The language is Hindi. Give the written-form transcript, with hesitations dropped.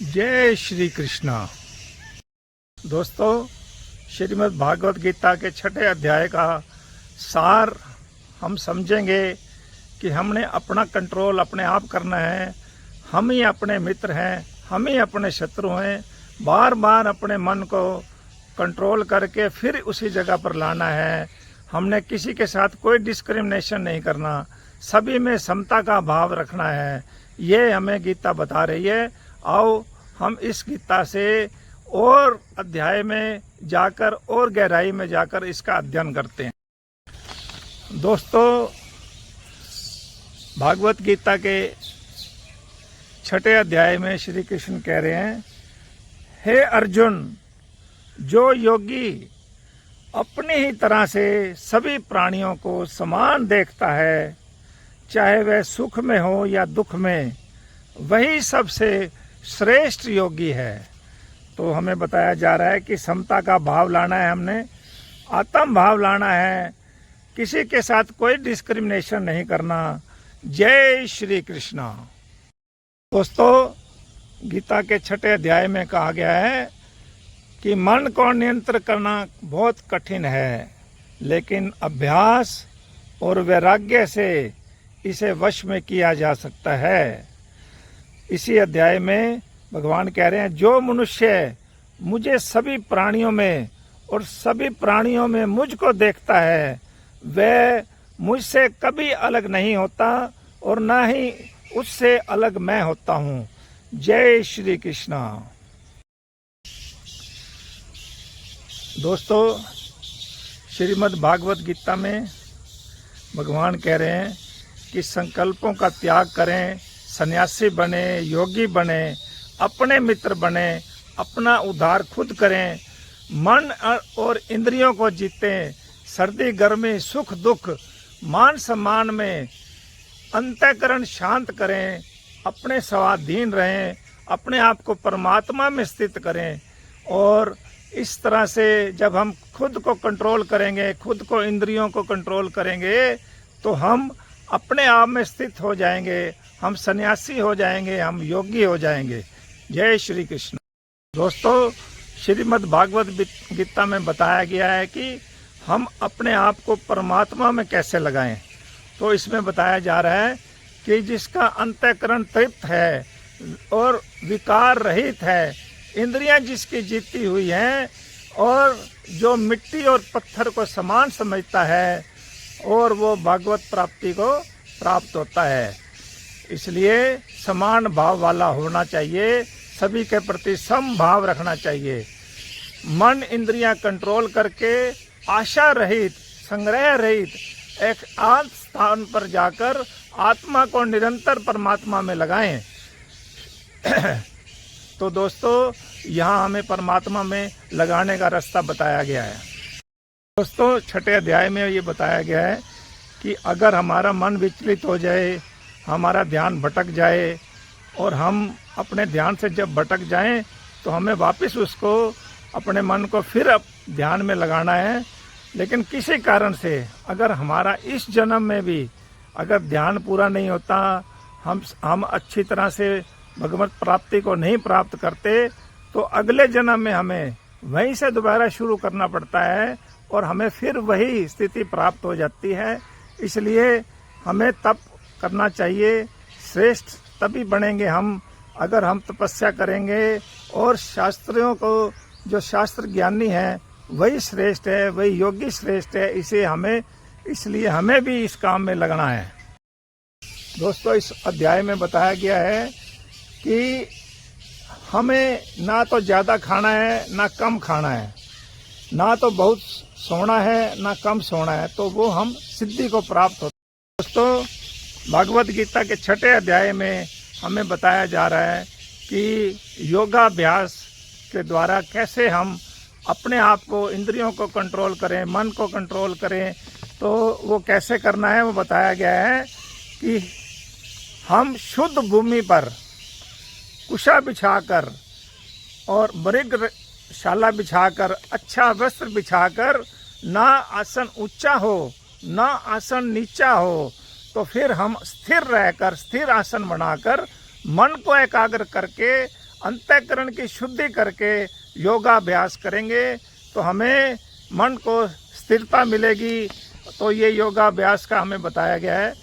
जय श्री कृष्णा। दोस्तों, श्रीमद् भागवत गीता के 6ठे अध्याय का सार हम समझेंगे कि हमने अपना कंट्रोल अपने आप करना है। हम ही अपने मित्र हैं, हम ही अपने शत्रु हैं। बार बार अपने मन को कंट्रोल करके फिर उसी जगह पर लाना है। हमने किसी के साथ कोई डिस्क्रिमिनेशन नहीं करना, सभी में समता का भाव रखना है। ये हमें गीता बता रही है। आओ हम इस गीता से और अध्याय में जाकर और गहराई में जाकर इसका अध्ययन करते हैं। दोस्तों, भागवत गीता के 6ठे अध्याय में श्री कृष्ण कह रहे हैं, हे अर्जुन, जो योगी अपनी ही तरह से सभी प्राणियों को समान देखता है, चाहे वह सुख में हो या दुख में, वही सबसे श्रेष्ठ योगी है। तो हमें बताया जा रहा है कि समता का भाव लाना है, हमने आत्म भाव लाना है, किसी के साथ कोई डिस्क्रिमिनेशन नहीं करना। जय श्री कृष्णा। दोस्तों, गीता के 6ठे अध्याय में कहा गया है कि मन को नियंत्रण करना बहुत कठिन है, लेकिन अभ्यास और वैराग्य से इसे वश में किया जा सकता है। इसी अध्याय में भगवान कह रहे हैं, जो मनुष्य मुझे सभी प्राणियों में और सभी प्राणियों में मुझको देखता है, वह मुझसे कभी अलग नहीं होता और ना ही उससे अलग मैं होता हूँ। जय श्री कृष्णा। दोस्तों, श्रीमद् भागवत गीता में भगवान कह रहे हैं कि संकल्पों का त्याग करें, सन्यासी बने, योगी बने, अपने मित्र बने, अपना उद्धार खुद करें, मन और इंद्रियों को जीतें, सर्दी गर्मी सुख दुख मान सम्मान में अंतःकरण शांत करें, अपने स्वाधीन रहें, अपने आप को परमात्मा में स्थित करें। और इस तरह से जब हम खुद को कंट्रोल करेंगे, खुद को इंद्रियों को कंट्रोल करेंगे, तो हम अपने आप में स्थित हो जाएंगे, हम सन्यासी हो जाएंगे, हम योगी हो जाएंगे। जय श्री कृष्ण। दोस्तों, श्रीमद् भागवत गीता में बताया गया है कि हम अपने आप को परमात्मा में कैसे लगाएं। तो इसमें बताया जा रहा है कि जिसका अंतःकरण तृप्त है और विकार रहित है, इंद्रियां जिसकी जीती हुई हैं, और जो मिट्टी और पत्थर को समान समझता है, और वो भागवत प्राप्ति को प्राप्त होता है। इसलिए समान भाव वाला होना चाहिए, सभी के प्रति सम भाव रखना चाहिए। मन इंद्रियां कंट्रोल करके आशा रहित, संग्रह रहित एक आत्म स्थान पर जाकर आत्मा को निरंतर परमात्मा में लगाएं। तो दोस्तों, यहाँ हमें परमात्मा में लगाने का रास्ता बताया गया है। दोस्तों, 6ठे अध्याय में ये बताया गया है कि अगर हमारा मन विचलित हो जाए, हमारा ध्यान भटक जाए, और हम अपने ध्यान से जब भटक जाएं, तो हमें वापस उसको अपने मन को फिर ध्यान में लगाना है। लेकिन किसी कारण से अगर हमारा इस जन्म में भी अगर ध्यान पूरा नहीं होता, हम अच्छी तरह से भगवत प्राप्ति को नहीं प्राप्त करते, तो अगले जन्म में हमें वहीं से दोबारा शुरू करना पड़ता है और हमें फिर वही स्थिति प्राप्त हो जाती है। इसलिए हमें तप करना चाहिए। श्रेष्ठ तभी बनेंगे हम अगर हम तपस्या करेंगे, और शास्त्रियों को, जो शास्त्र ज्ञानी है वही श्रेष्ठ है, वही योगी श्रेष्ठ है। इसलिए हमें भी इस काम में लगना है। दोस्तों, इस अध्याय में बताया गया है कि हमें ना तो ज़्यादा खाना है ना कम खाना है, ना तो बहुत सोना है ना कम सोना है, तो वो हम सिद्धि को प्राप्त होते हैं। दोस्तों, भागवत गीता के 6ठे अध्याय में हमें बताया जा रहा है कि योगाभ्यास के द्वारा कैसे हम अपने आप को, इंद्रियों को कंट्रोल करें, मन को कंट्रोल करें। तो वो कैसे करना है वो बताया गया है कि हम शुद्ध भूमि पर कुशा बिछाकर और मृगशाला बिछाकर, अच्छा वस्त्र बिछाकर, ना आसन ऊंचा हो ना आसन नीचा हो, तो फिर हम स्थिर रहकर, स्थिर आसन बनाकर मन को एकाग्र करके अंतःकरण की शुद्धि करके योगाभ्यास करेंगे तो हमें मन को स्थिरता मिलेगी। तो ये योगाभ्यास का हमें बताया गया है।